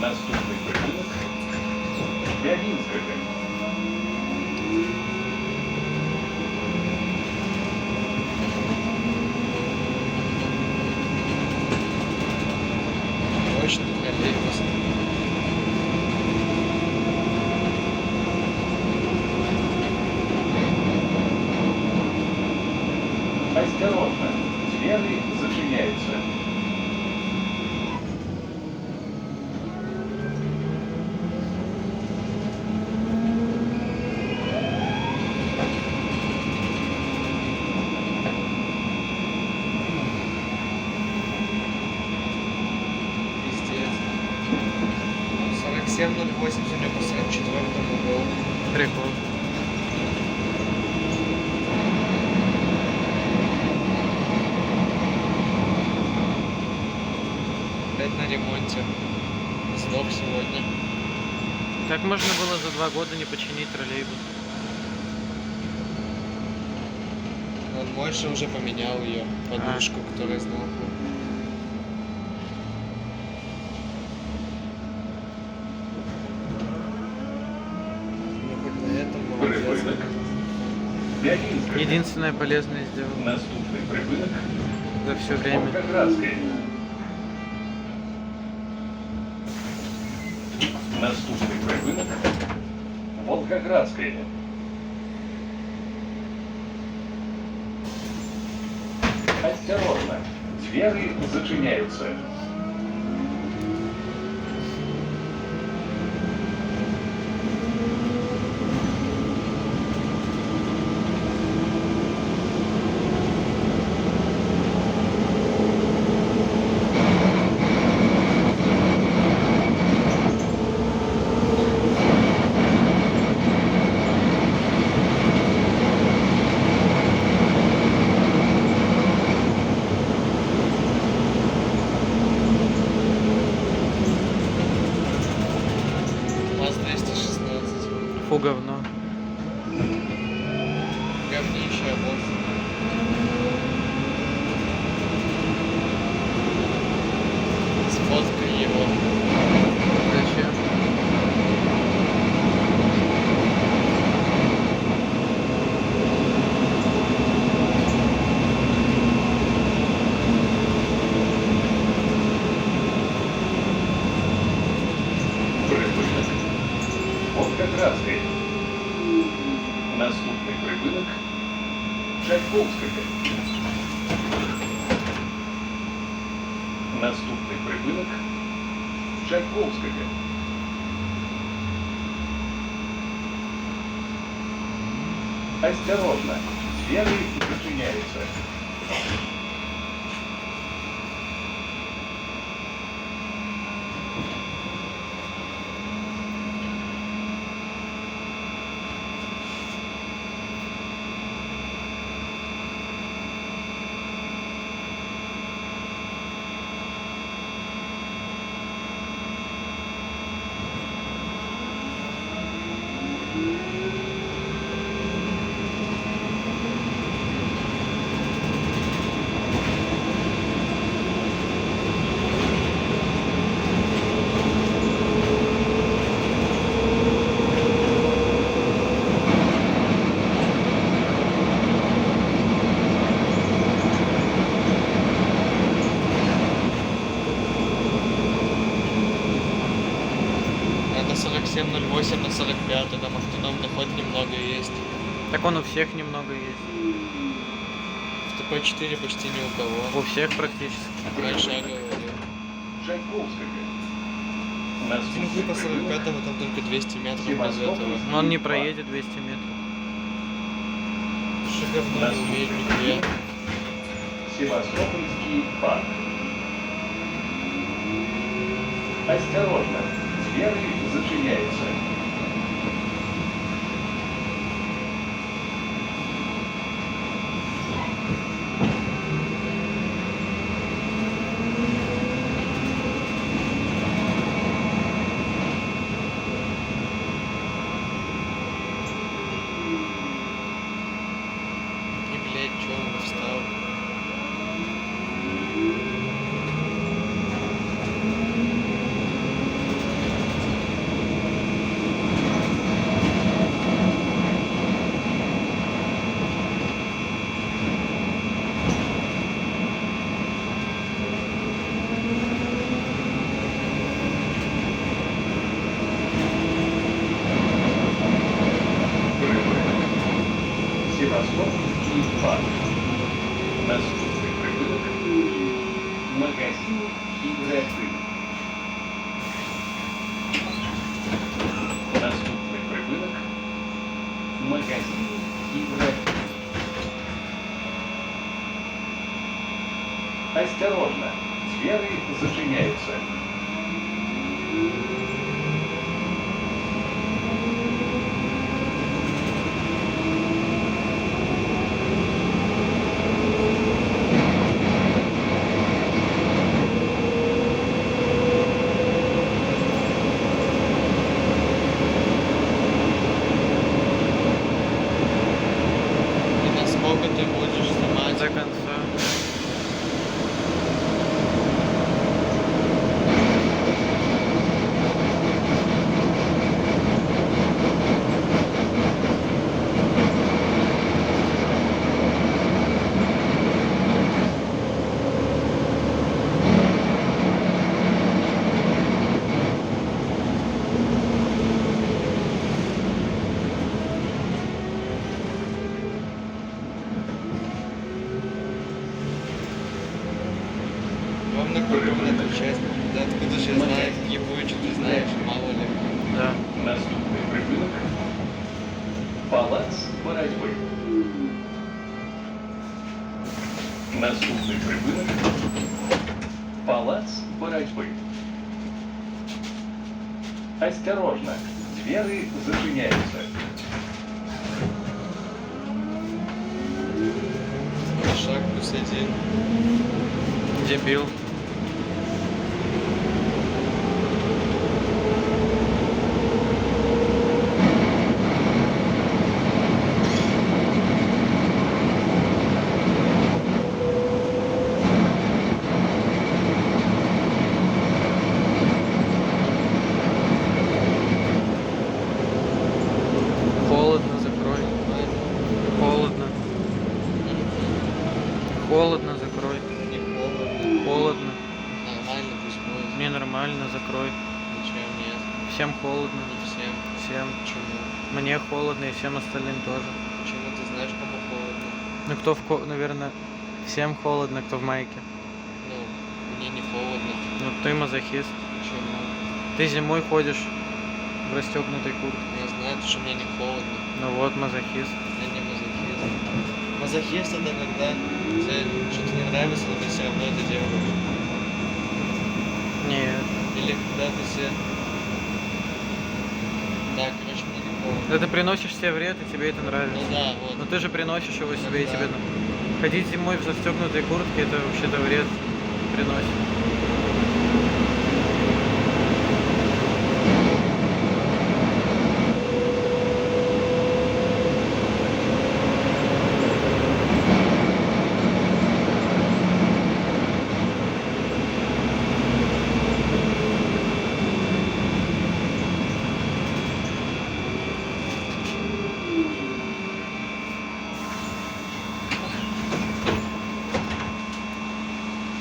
Наступний припинок Пягінського. Точно, троллейбус. Осторожно, двери зачиняются. Пиздец. 4708 земля по 44-му был. Прикол. Опять на ремонте. Сдох сегодня. Как можно было за 2 года не починить троллейбус? Он Мойша уже поменял ее, подушку, которая сдохла. Ну хоть на этом молодец. Припинок Пягінського. Единственное полезное сделал Наступний припинок за все время. Волгоградський. Наступний припинок Волгоградський. Осторожно, двери зачиняются. МАЗ-216. Фу, говно. Говнище, вот. Сфоткай его. Зачем? Припинок Волгоградський. Наступний припинок Чайковського. Наступний припинок Чайковського. Осторожно, двери зачиняются. Надо 4708 на 45, там автономный ход немного есть. Так он у всех немного есть. В ТП-4 почти ни у кого. У всех практически. Раньше я говорил. Чайковского. Тимку по 45-му там только 200 метров без этого. Но он не проедет 200 метров. Что говно не умеет нихуя. Севастопольский парк. Осторожно, двери зачиняются. і реактив. Наступний припинок – магазин і реактив. Осторожно, двери зачиняются. И насколько ты будешь снимать? До конца. Ровно кругом эту часть. Да откуда же я знаю, какие будет, ты знаешь, мало ли. Да. Наступний припинок – палац боротьби. Наступний припинок – палац боротьби. Осторожно, двери зачиняются. Шаг +1. Дебил. Холодно, закрой. Холодно. Холодно, закрой. Не холодно. Холодно. Нормально, пусть будет. Мне нормально, закрой. Ничем нет. Всем холодно. Не всем. Всем. Почему? Мне холодно и всем остальным тоже. Почему ты знаешь, кому холодно? Ну кто наверное, всем холодно, кто в майке. Ну, мне не холодно. Ну ты мазохист. Почему? Ты зимой ходишь в расстегнутой куртке. Я знаю, что мне не холодно. Ну вот, мазохист. Я не мазохист. Мазохист это когда тебе что-то не нравится, но ты все равно это делаешь. Нет. Или когда ты себе... Да, короче, мне не холодно. Да ты приносишь себе вред, и тебе это нравится. Ну да, вот. Но ты же приносишь его себе, и Да. тебе... Ходить зимой в застегнутой куртке, это вообще-то вред приносит.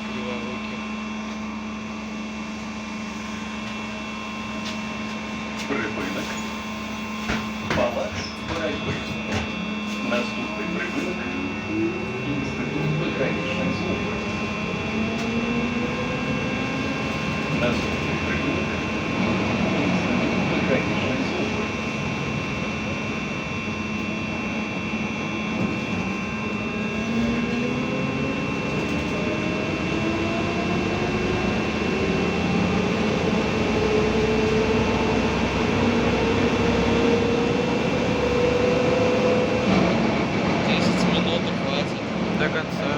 Криворуки. Припинок – палац боротьби. Наступний припинок – інститут пограничної служби. Наступний припинок – інститут пограничної служби. Минут и хватит. До конца.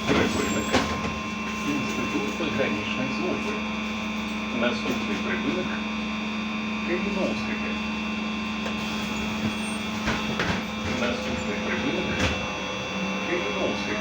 Припинок – інститут пограничної служби. Наступний припинок – Каліновське. Наступний припинок – Каліновське.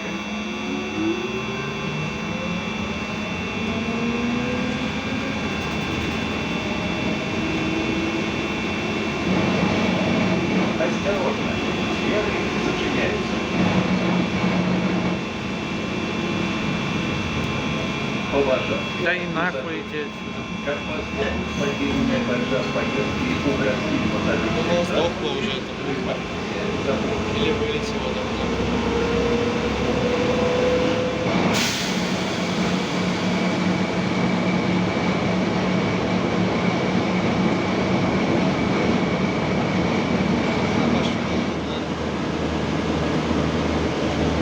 Поважать. Да и нахуй иди отсюда. Как возможность падения этажа поездки у городских пассажиров. Думал, сдохло уже это. Забор. Или вылетело давно. А, пошли.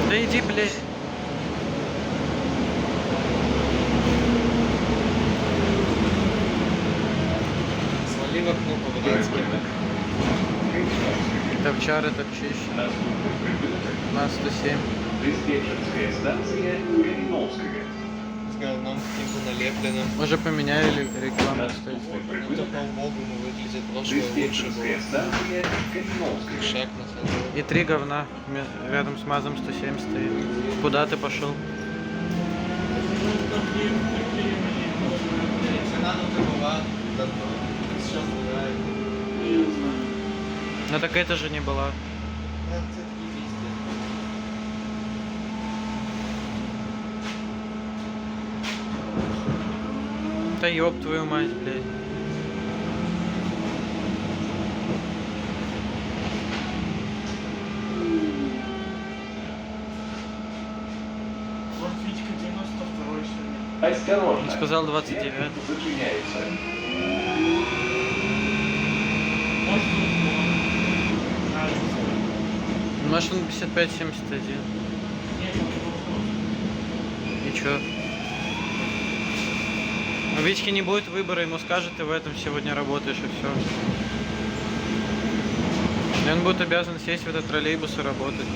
Да иди, блядь. Свали в окно по-валенски. Товчары торчище. Наступный прибыток. На 107. Диспетчерская станция Калиновская. С говном каким-то налепленным. Уже поменяли рекламу, кстати. Наступный Ну, прибыток. то по-убогому выглядит. Прошлое лучше Диспетчерская было. станция Калиновская. Шаг на ходу. И 3 говна рядом с МАЗом 107 стоит. Куда ты пошел? Надо была давно. Сейчас бывает. Ну так это же не была. Это не везде. Да ёб твою мать, блядь. Вот Витька 92-й сегодня. Осторожно. Он сказал 29. Техник зачиняется. Может, он нравится. Может он 55-71. Нет, он И чё? У Витьки не будет выбора, ему скажут, ты в этом сегодня работаешь, и все. И он будет обязан сесть в этот троллейбус и работать.